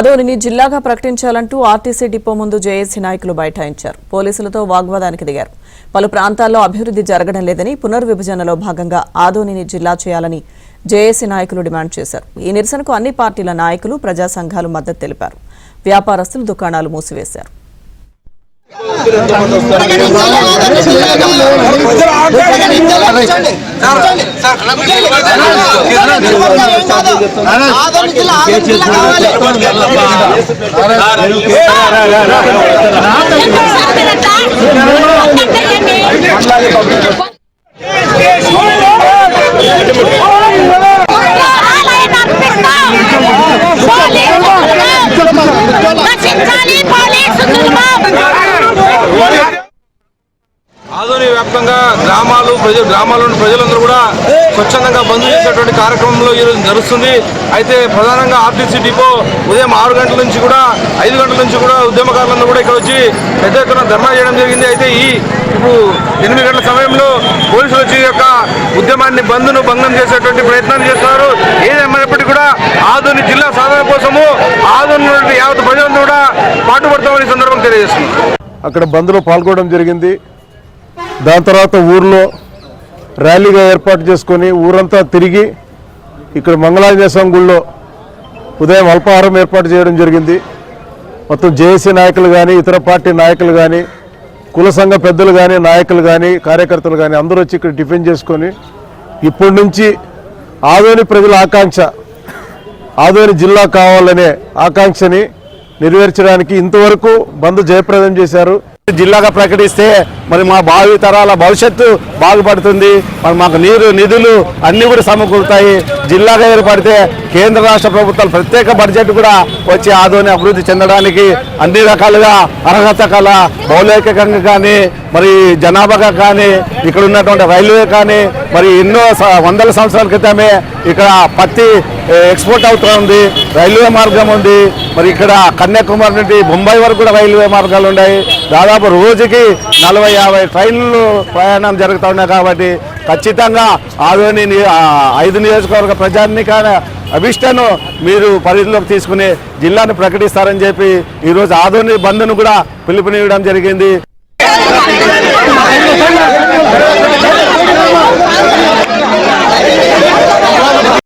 ఆదోనిని జిల్లాగా ప్రకటించాలంటూ RTC depot ముందు JAC నాయకులు బైఠాయించారు. పోలీసులతో వాగ్వాదానికి దిగారు. పలు ప్రాంతాల్లో అభివృద్ధి జరగడం లేదని, పునర్విభజనలో భాగంగా ఆదోనిని జిల్లా చేయాలని జేఏసీ నాయకులు డిమాండ్ చేశారు. ఈ నిరసనకు అన్ని పార్టీల నాయకులు, ప్రజా సంఘాలు మద్దతు తెలిపారు. వ్యాపారస్తులు దుకాణాలు మూసివేశారు. ఆదోని వ్యాప్తంగా గ్రామాల్లోని ప్రజలందరూ కూడా స్వచ్ఛందంగా బంద్ చేసేటువంటి కార్యక్రమంలో ఈరోజు జరుగుతుంది. అయితే ప్రధానంగా ఆర్టీసీ డిపో ఉదయం 6 గంటల నుంచి కూడా 5 గంటల నుంచి కూడా ఉద్యమకారులందరూ కూడా ఇక్కడ వచ్చి పెద్ద ఎత్తున ధర్నా చేయడం జరిగింది. అయితే ఇప్పుడు 8 గంటల సమయంలో పోలీసులు వచ్చి యొక్క ఉద్యమాన్ని బంద్ను భంగం చేసేటువంటి ప్రయత్నాలు చేస్తున్నారు. ఏదేమైనప్పటికీ కూడా ఆదోని జిల్లా సాధన కోసము ఆదోని యావత్ ప్రజలందరూ కూడా పాటుపడతామని సందర్భం తెలియజేస్తున్నారు. అక్కడ బంద్లో పాల్గొనడం జరిగింది. దాని తర్వాత ఊర్లో ర్యాలీగా ఏర్పాటు చేసుకొని ఊరంతా తిరిగి ఇక్కడ మంగళాంజనేయ స్వామి గుళ్ళో ఉదయం అల్పాహారం ఏర్పాటు చేయడం జరిగింది. మొత్తం జేఏసీ నాయకులు కానీ, ఇతర పార్టీ నాయకులు కానీ, కుల సంఘ పెద్దలు కానీ, నాయకులు కానీ, కార్యకర్తలు కానీ అందరూ వచ్చి ఇక్కడ టిఫిన్ చేసుకొని ఇప్పటి నుంచి ఆదోని ప్రజల ఆకాంక్ష ఆదోని జిల్లా కావాలనే ఆకాంక్షని నెరవేర్చడానికి ఇంతవరకు బంద్ జయప్రదం చేశారు. జిల్లాగా ప్రకటిస్తే మరి మా భావి తరాల భవిష్యత్తు బాగుపడుతుంది. మరి మాకు నిధులు అన్నీ కూడా సమకూరుతాయి. జిల్లాగా ఏర్పడితే కేంద్ర రాష్ట్ర ప్రభుత్వాలు ప్రత్యేక బడ్జెట్ కూడా వచ్చి ఆదోని అభివృద్ధి చెందడానికి అన్ని రకాలుగా అర్హత కల భౌగోళికంగా కానీ, మరి జనాభాగా కానీ, ఇక్కడ ఉన్నటువంటి రైల్వే కానీ, మరి ఎన్నో వందల సంవత్సరాల క్రితమే ఇక్కడ పత్తి ఎక్స్పోర్ట్ అవుతుంది. రైల్వే మార్గం ఉంది. మరి ఇక్కడ కన్యాకుమారి నుండి బొంబాయి వరకు కూడా రైల్వే మార్గాలు ఉన్నాయి. దాదాపు రోజుకి 40-50 ట్రైన్లు ప్రయాణం జరుగుతూ ఉన్నాయి. కాబట్టి ఖచ్చితంగా ఆదోని 5 నియోజకవర్గ ప్రజానికాన అభిష్టాను మీరు పరిధిలోకి తీసుకుని జిల్లాను ప్రకటిస్తారని చెప్పి ఈరోజు ఆదోని బంద్ను కూడా పిలుపునివ్వడం జరిగింది.